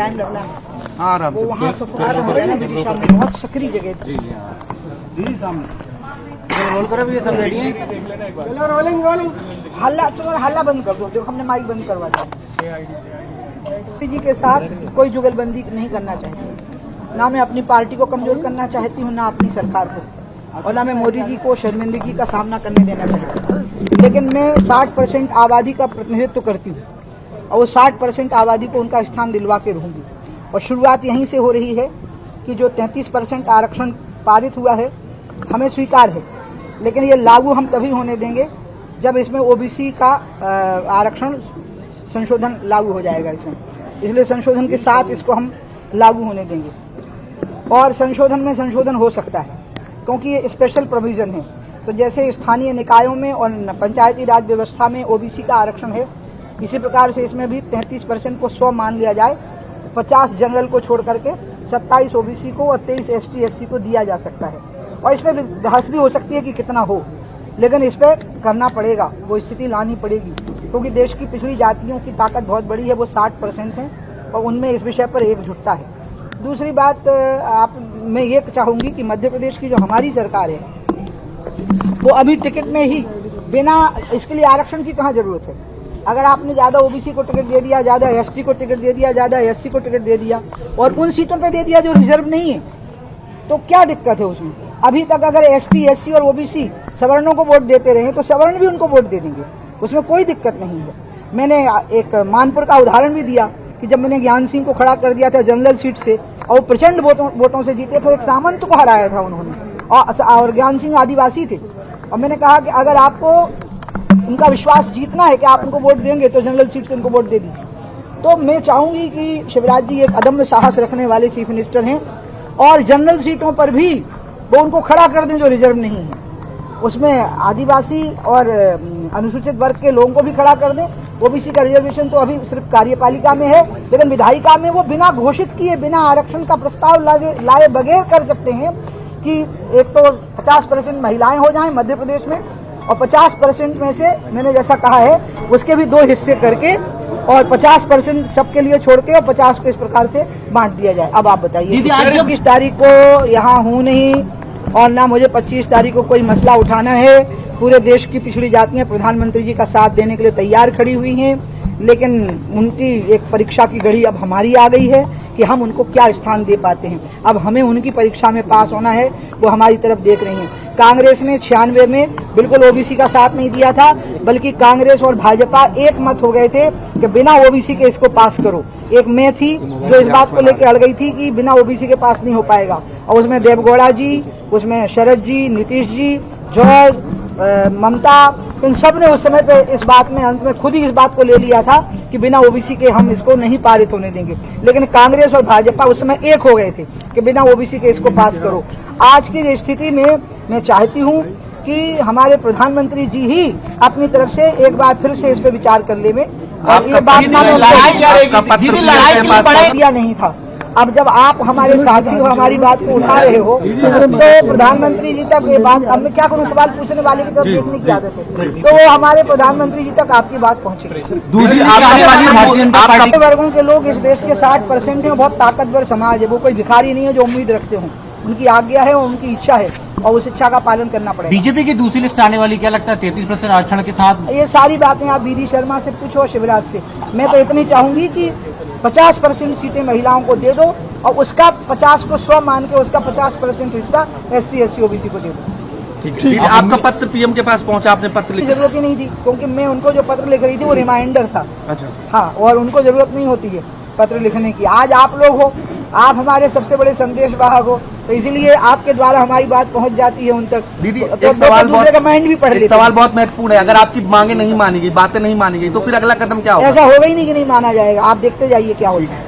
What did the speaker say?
Time लगना है। हाँ आराम से वहाँ विदिशा में बहुत सक्रिय जगह थी। रोल करो भी, ये सब रेडी है। हल्ला तुम्हारा हल्ला बंद कर दो, देखो हमने माइक बंद करवा दिया। जी के साथ कोई जुगलबंदी नहीं करना चाहती, ना मैं अपनी पार्टी को कमजोर करना चाहती हूँ, ना अपनी सरकार को, और ना मैं मोदी जी को शर्मिंदगी का सामना करने देना चाहती हूँ। लेकिन मैं 60% आबादी का प्रतिनिधित्व करती हूँ और वो 60% आबादी को उनका स्थान दिलवा के रहूंगी। और शुरुआत यहीं से हो रही है कि जो 33% आरक्षण पारित हुआ है हमें स्वीकार है, लेकिन ये लागू हम तभी होने देंगे जब इसमें ओबीसी का आरक्षण संशोधन लागू हो जाएगा इसमें। इसलिए संशोधन के साथ इसको हम लागू होने देंगे। और संशोधन में संशोधन हो सकता है क्योंकि ये स्पेशल प्रोविजन है। तो जैसे स्थानीय निकायों में और पंचायती राज व्यवस्था में ओबीसी का आरक्षण है, इसी प्रकार से इसमें भी 33% को 100 मान लिया जाए, 50 जनरल को छोड़ करके 27 ओबीसी को और 23 एसटी एससी को दिया जा सकता है। और इसमें बहस भी हो सकती है कि कितना हो, लेकिन इस पे करना पड़ेगा, वो स्थिति लानी पड़ेगी, क्योंकि देश की पिछड़ी जातियों की ताकत बहुत बड़ी है, वो 60% है और उनमें इस विषय पर एकजुटता है। दूसरी बात मैं ये चाहूंगी कि मध्य प्रदेश की जो हमारी सरकार है वो अभी टिकट में ही बिना इसके लिए आरक्षण की कहाँ जरूरत है। अगर आपने ज्यादा ओबीसी को टिकट दे दिया, ज्यादा एसटी को टिकट दे दिया, ज्यादा एससी को टिकट दे दिया और उन सीटों पे दे दिया जो रिजर्व नहीं है, तो क्या दिक्कत है उसमें। अभी तक अगर एसटी एससी और ओबीसी सवर्णों को वोट देते रहे तो सवर्ण भी उनको वोट दे देंगे, उसमें कोई दिक्कत नहीं है। मैंने एक मानपुर का उदाहरण भी दिया कि जब मैंने ज्ञान सिंह को खड़ा कर दिया था जनरल सीट से और प्रचंड वोटों से जीते, तो एक सामंत को हराया था उन्होंने और ज्ञान सिंह आदिवासी थे। और मैंने कहा कि अगर आपको उनका विश्वास जीतना है कि आप उनको वोट देंगे तो जनरल सीट से उनको वोट दे दीजिए। तो मैं चाहूंगी कि शिवराज जी एक अदम्य साहस रखने वाले चीफ मिनिस्टर हैं और जनरल सीटों पर भी वो उनको खड़ा कर दें जो रिजर्व नहीं है, उसमें आदिवासी और अनुसूचित वर्ग के लोगों को भी खड़ा कर दें। ओबीसी का रिजर्वेशन तो अभी सिर्फ कार्यपालिका में है, लेकिन विधायिका में वो बिना घोषित किए, बिना आरक्षण का प्रस्ताव लाए बगैर कर सकते हैं कि एक तो 50% महिलाएं हो जाएं मध्य प्रदेश में और 50% में से मैंने जैसा कहा है उसके भी 2 हिस्से करके और 50% सबके लिए छोड़ के और 50 को इस प्रकार से बांट दिया जाए। अब आप बताइए, 25 तारीख को यहाँ हूँ नहीं और ना मुझे 25 तारीख को कोई मसला उठाना है। पूरे देश की पिछड़ी जातियां प्रधानमंत्री जी का साथ देने के लिए तैयार खड़ी हुई हैं, लेकिन उनकी एक परीक्षा की घड़ी अब हमारी आ गई है कि हम उनको क्या स्थान दे पाते हैं। अब हमें उनकी परीक्षा में पास होना है, वो हमारी तरफ देख रही हैं। कांग्रेस ने 96 में बिल्कुल ओबीसी का साथ नहीं दिया था, बल्कि कांग्रेस और भाजपा एक मत हो गए थे कि बिना ओबीसी के इसको पास करो। एक मैं थी जो इस बात को लेकर अड़ गई थी कि बिना ओबीसी के पास नहीं हो पाएगा, और उसमें देवगौड़ा जी, उसमें शरद जी, नीतीश जी, जॉर्ज, ममता, इन सब ने उस समय पे इस बात में अंत में खुद ही इस बात को ले लिया था कि बिना ओबीसी के हम इसको नहीं पारित होने देंगे। लेकिन कांग्रेस और भाजपा उस समय एक हो गए थे कि बिना ओबीसी के इसको पास करो। आज की स्थिति में मैं चाहती हूँ कि हमारे प्रधानमंत्री जी ही अपनी तरफ से एक बार फिर से इस पे विचार कर ले में, और ये बात नहीं था। अब जब आप हमारे साथी हो, हमारी बात को उठा रहे हो, तो प्रधानमंत्री जी तक ये बात, अब मैं क्या करूं, सवाल पूछने वाले की तरफ देखने की आदत है, तो वो हमारे प्रधानमंत्री जी तक आपकी बात पहुंचेगी। दूसरी वर्गों के लोग इस देश के 60% है, बहुत ताकतवर समाज है, वो कोई भिखारी नहीं है जो उम्मीद रखते हो। उनकी आज्ञा है और उनकी इच्छा है और उस इच्छा का पालन करना पड़ेगा। बीजेपी की दूसरी लिस्ट आने वाली, क्या लगता है 33% आरक्षण के साथ? ये सारी बातें आप बीडी शर्मा से पूछो, शिवराज से। मैं तो इतनी चाहूंगी कि 50% सीटें महिलाओं को दे दो और उसका 50 को 100 मान के उसका 50% हिस्सा एसटी एससी ओबीसी को दे दो। ठीक है। आपका पत्र पीएम के पास पहुंचा, आपने पत्र लिखा? जरूरत ही नहीं थी, क्योंकि मैं उनको जो पत्र लिख रही थी वो रिमाइंडर था। अच्छा। हाँ, और उनको जरूरत नहीं होती है पत्र लिखने की। आज आप लोग हो, आप हमारे सबसे बड़े संदेश वाहक हो, तो इसीलिए आपके द्वारा हमारी बात पहुंच जाती है उन तक। दीदी, तो एक सवाल माइंड भी पढ़ लेते। सवाल बहुत महत्वपूर्ण है। अगर आपकी मांगे नहीं मानी गई, बातें नहीं मानी गई, तो फिर अगला कदम क्या होगा? ऐसा होगा ही नहीं कि नहीं माना जाएगा, आप देखते जाइए क्या होगा।